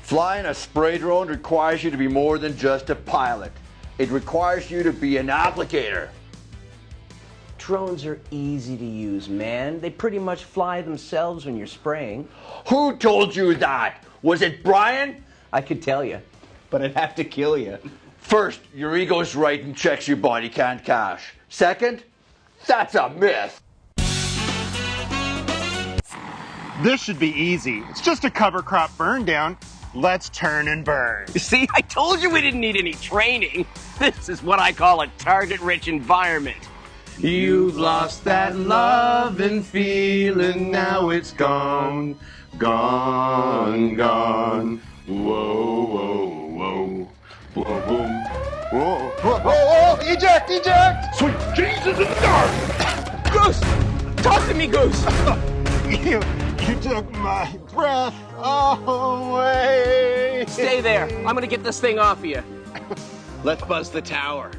Flying a spray drone requires you to be more than just a pilot. It requires you to be an applicator. Drones are easy to use, man. They pretty much fly themselves when you're spraying. Who told you that? Was it Brian? I could tell you, but I'd have to kill you. First, your ego's right and checks your body can't cache. Second, that's a myth. This should be easy. It's just a cover crop burn down. Let's turn and burn. You see, I told you we didn't need any training. This is what I call a target-rich environment. You've lost that love and feeling, now it's gone, gone, gone. Whoa, whoa, whoa, whoa, whoa, Whoa, whoa, whoa, whoa, eject, eject! Sweet Jesus in the dark! Goose! Talk to me, Goose! You took my breath away. Stay there. I'm gonna get this thing off of you. Let's buzz the tower.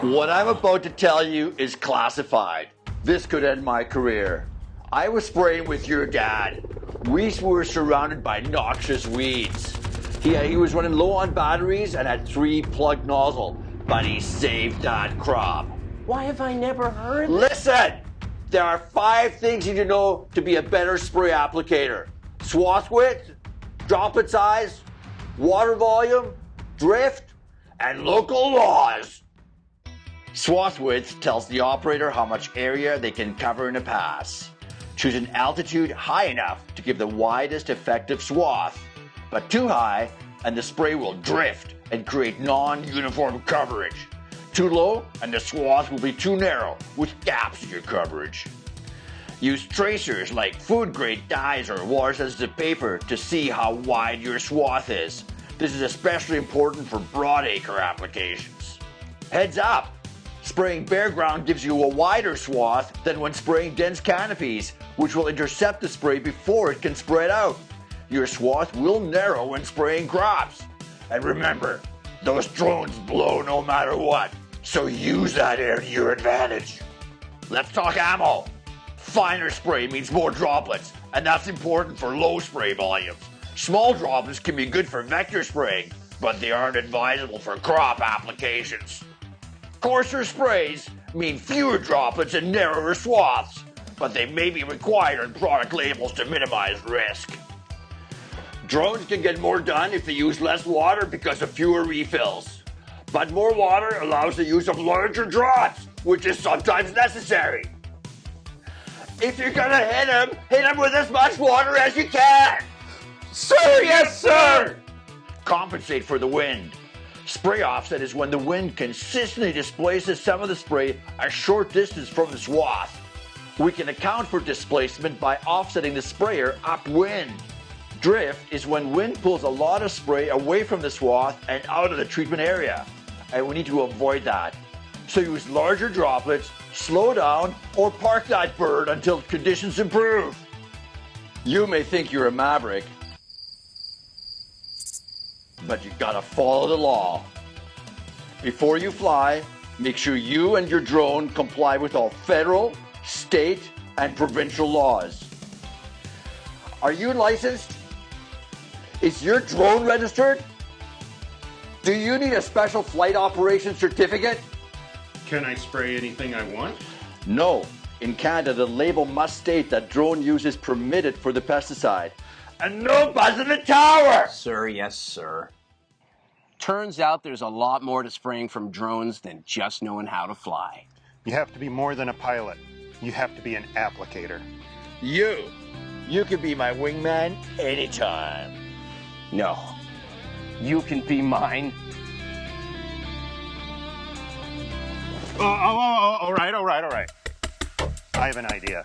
What I'm about to tell you is classified. This could end my career. I was spraying with your dad. We were surrounded by noxious weeds. He was running low on batteries and had 3 plugged nozzles, but he saved that crop. Why have I never heard this? Listen! There are 5 things you need to know to be a better spray applicator. Swath width, droplet size, water volume, drift, and local laws. Swath width tells the operator how much area they can cover in a pass. Choose an altitude high enough to give the widest effective swath, but too high and the spray will drift and create non-uniform coverage. Too low and the swath will be too narrow with gaps in your coverage. Use tracers like food-grade dyes or water-sensitive paper to see how wide your swath is. This is especially important for broadacre applications. Heads up! Spraying bare ground gives you a wider swath than when spraying dense canopies, which will intercept the spray before it can spread out. Your swath will narrow when spraying crops. And remember, those drones blow no matter what, so use that air to your advantage. Let's talk ammo. Finer spray means more droplets, and that's important for low spray volumes. Small droplets can be good for vector spraying, but they aren't advisable for crop applications. Coarser sprays mean fewer droplets and narrower swaths, but they may be required on product labels to minimize risk. Drones can get more done if they use less water because of fewer refills. But more water allows the use of larger drops, which is sometimes necessary. If you're gonna hit him with as much water as you can. Sir, yes, sir! Compensate for the wind. Spray offset is when the wind consistently displaces some of the spray a short distance from the swath. We can account for displacement by offsetting the sprayer upwind. Drift is when wind pulls a lot of spray away from the swath and out of the treatment area, and we need to avoid that. So use larger droplets, slow down, or park that bird until conditions improve. You may think you're a maverick, but you gotta follow the law. Before you fly, make sure you and your drone comply with all federal, state, and provincial laws. Are you licensed? Is your drone registered? Do you need a special flight operations certificate? Can I spray anything I want? No. In Canada, the label must state that drone use is permitted for the pesticide. And no buzz in the tower! Sir, yes, sir. Turns out there's a lot more to spraying from drones than just knowing how to fly. You have to be more than a pilot. You have to be an applicator. You can be my wingman anytime. No. You can be mine. All right. I have an idea.